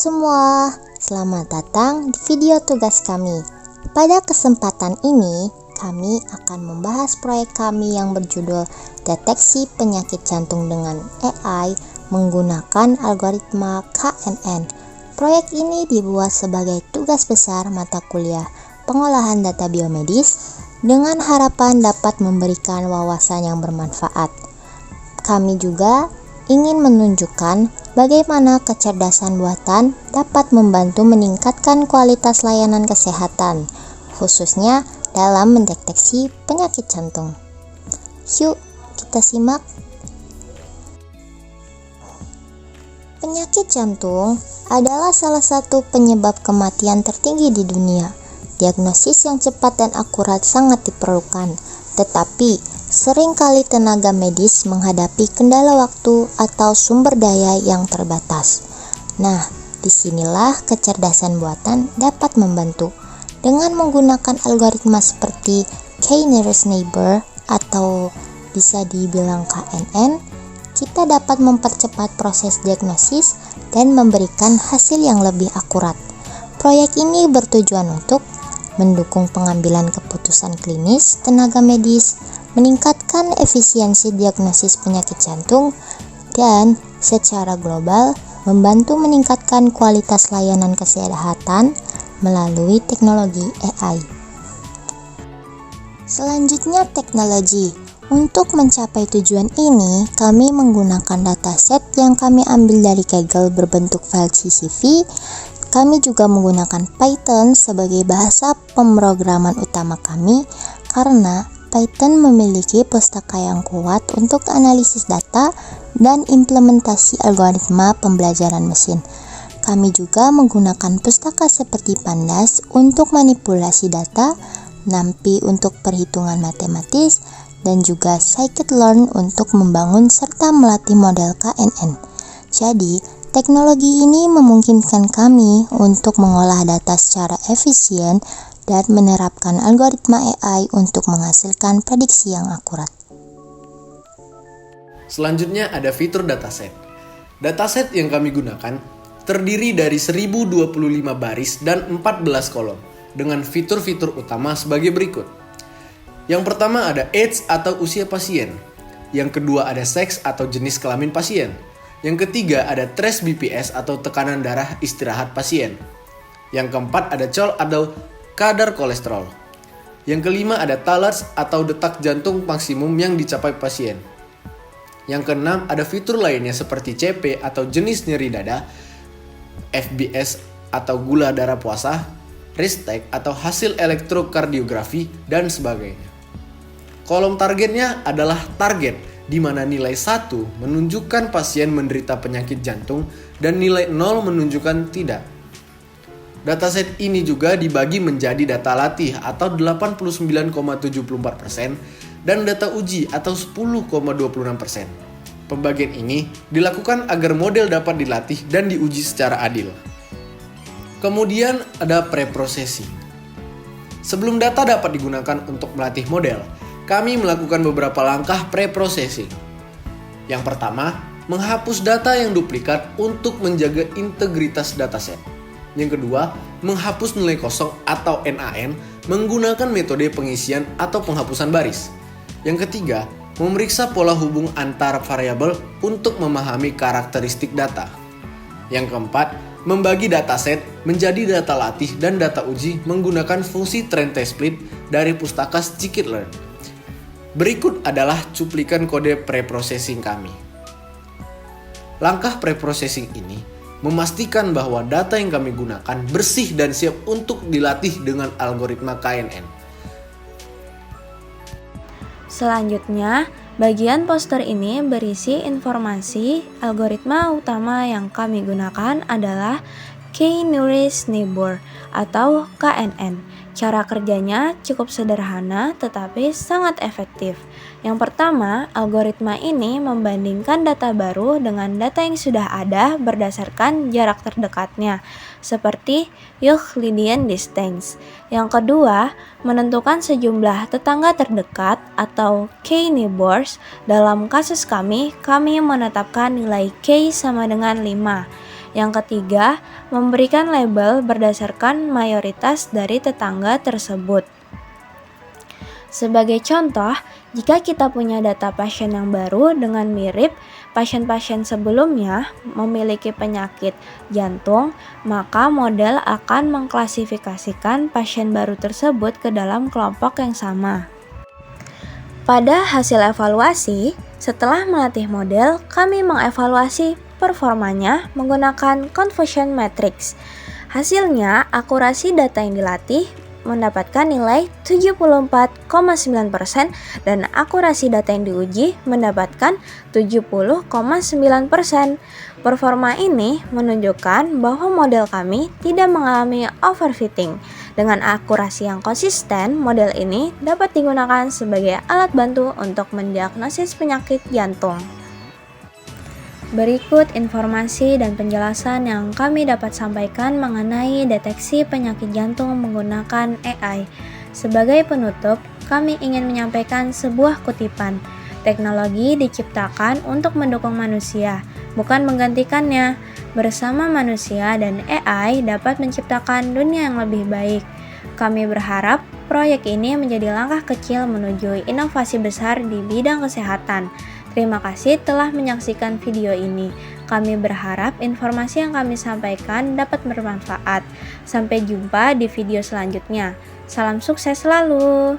semua, selamat datang di video tugas kami. Pada kesempatan ini, kami akan membahas proyek kami yang berjudul Deteksi Penyakit Jantung dengan AI menggunakan algoritma KNN. Proyek ini dibuat sebagai tugas besar mata kuliah pengolahan data biomedis dengan harapan dapat memberikan wawasan yang bermanfaat. Kami juga ingin menunjukkan bagaimana kecerdasan buatan dapat membantu meningkatkan kualitas layanan kesehatan, khususnya dalam mendeteksi penyakit jantung. Yuk, kita simak. Penyakit jantung adalah salah satu penyebab kematian tertinggi di dunia. Diagnosis yang cepat dan akurat sangat diperlukan, tetapi seringkali tenaga medis menghadapi kendala waktu atau sumber daya yang terbatas. Nah, disinilah kecerdasan buatan dapat membantu. Dengan menggunakan algoritma seperti K-nearest neighbor atau bisa dibilang KNN, kita dapat mempercepat proses diagnosis dan memberikan hasil yang lebih akurat. Proyek ini bertujuan untuk mendukung pengambilan keputusan klinis tenaga medis, meningkatkan efisiensi diagnosis penyakit jantung, dan secara global membantu meningkatkan kualitas layanan kesehatan melalui teknologi AI. Selanjutnya, teknologi. Untuk mencapai tujuan ini, kami menggunakan dataset yang kami ambil dari Kaggle berbentuk file CSV. Kami juga menggunakan Python sebagai bahasa pemrograman utama kami karena Python memiliki pustaka yang kuat untuk analisis data dan implementasi algoritma pembelajaran mesin. Kami juga menggunakan pustaka seperti Pandas untuk manipulasi data, NumPy untuk perhitungan matematis, dan juga Scikit-learn untuk membangun serta melatih model KNN. Jadi, teknologi ini memungkinkan kami untuk mengolah data secara efisien dan menerapkan algoritma AI untuk menghasilkan prediksi yang akurat. Selanjutnya ada fitur dataset. Dataset yang kami gunakan terdiri dari 1025 baris dan 14 kolom dengan fitur-fitur utama sebagai berikut. Yang pertama ada age atau usia pasien. Yang kedua ada seks atau jenis kelamin pasien. Yang ketiga ada threshold BPS atau tekanan darah istirahat pasien. Yang keempat ada CHOL atau kadar kolesterol. Yang kelima ada talarz atau detak jantung maksimum yang dicapai pasien. Yang keenam ada fitur lainnya seperti CP atau jenis nyeri dada, FBS atau gula darah puasa, risk tag atau hasil elektrokardiografi, dan sebagainya. Kolom targetnya adalah target, di mana nilai 1 menunjukkan pasien menderita penyakit jantung dan nilai 0 menunjukkan tidak. Dataset ini juga dibagi menjadi data latih atau 89,74% dan data uji atau 10,26%. Pembagian ini dilakukan agar model dapat dilatih dan diuji secara adil. Kemudian ada preprocessing. Sebelum data dapat digunakan untuk melatih model, kami melakukan beberapa langkah preprocessing. Yang pertama, menghapus data yang duplikat untuk menjaga integritas dataset. Yang kedua, menghapus nilai kosong atau NaN menggunakan metode pengisian atau penghapusan baris. Yang ketiga, memeriksa pola hubung antar variabel untuk memahami karakteristik data. Yang keempat, membagi dataset menjadi data latih dan data uji menggunakan fungsi train test split dari pustaka Scikit-learn. Berikut adalah cuplikan kode preprocessing kami. Langkah preprocessing ini memastikan bahwa data yang kami gunakan bersih dan siap untuk dilatih dengan algoritma KNN. Selanjutnya, bagian poster ini berisi informasi. Algoritma utama yang kami gunakan adalah K-nearest neighbor atau KNN. Cara kerjanya cukup sederhana tetapi sangat efektif. Yang pertama, algoritma ini membandingkan data baru dengan data yang sudah ada berdasarkan jarak terdekatnya, seperti Euclidean distance. Yang kedua, menentukan sejumlah tetangga terdekat atau K-neighbors. Dalam kasus kami menetapkan nilai K sama dengan 5. Yang ketiga, memberikan label berdasarkan mayoritas dari tetangga tersebut. Sebagai contoh, jika kita punya data pasien yang baru dengan mirip pasien-pasien sebelumnya memiliki penyakit jantung, maka model akan mengklasifikasikan pasien baru tersebut ke dalam kelompok yang sama. Pada hasil evaluasi, setelah melatih model, kami mengevaluasi performanya menggunakan confusion matrix. Hasilnya, akurasi data yang dilatih mendapatkan nilai 74,9% dan akurasi data yang diuji mendapatkan 70,9%. Performa ini menunjukkan bahwa model kami tidak mengalami overfitting. Dengan akurasi yang konsisten, model ini dapat digunakan sebagai alat bantu untuk mendiagnosis penyakit jantung. Berikut informasi dan penjelasan yang kami dapat sampaikan mengenai deteksi penyakit jantung menggunakan AI. Sebagai penutup, kami ingin menyampaikan sebuah kutipan. Teknologi diciptakan untuk mendukung manusia, bukan menggantikannya. Bersama manusia dan AI dapat menciptakan dunia yang lebih baik. Kami berharap proyek ini menjadi langkah kecil menuju inovasi besar di bidang kesehatan. Terima kasih telah menyaksikan video ini. Kami berharap informasi yang kami sampaikan dapat bermanfaat. Sampai jumpa di video selanjutnya. Salam sukses selalu.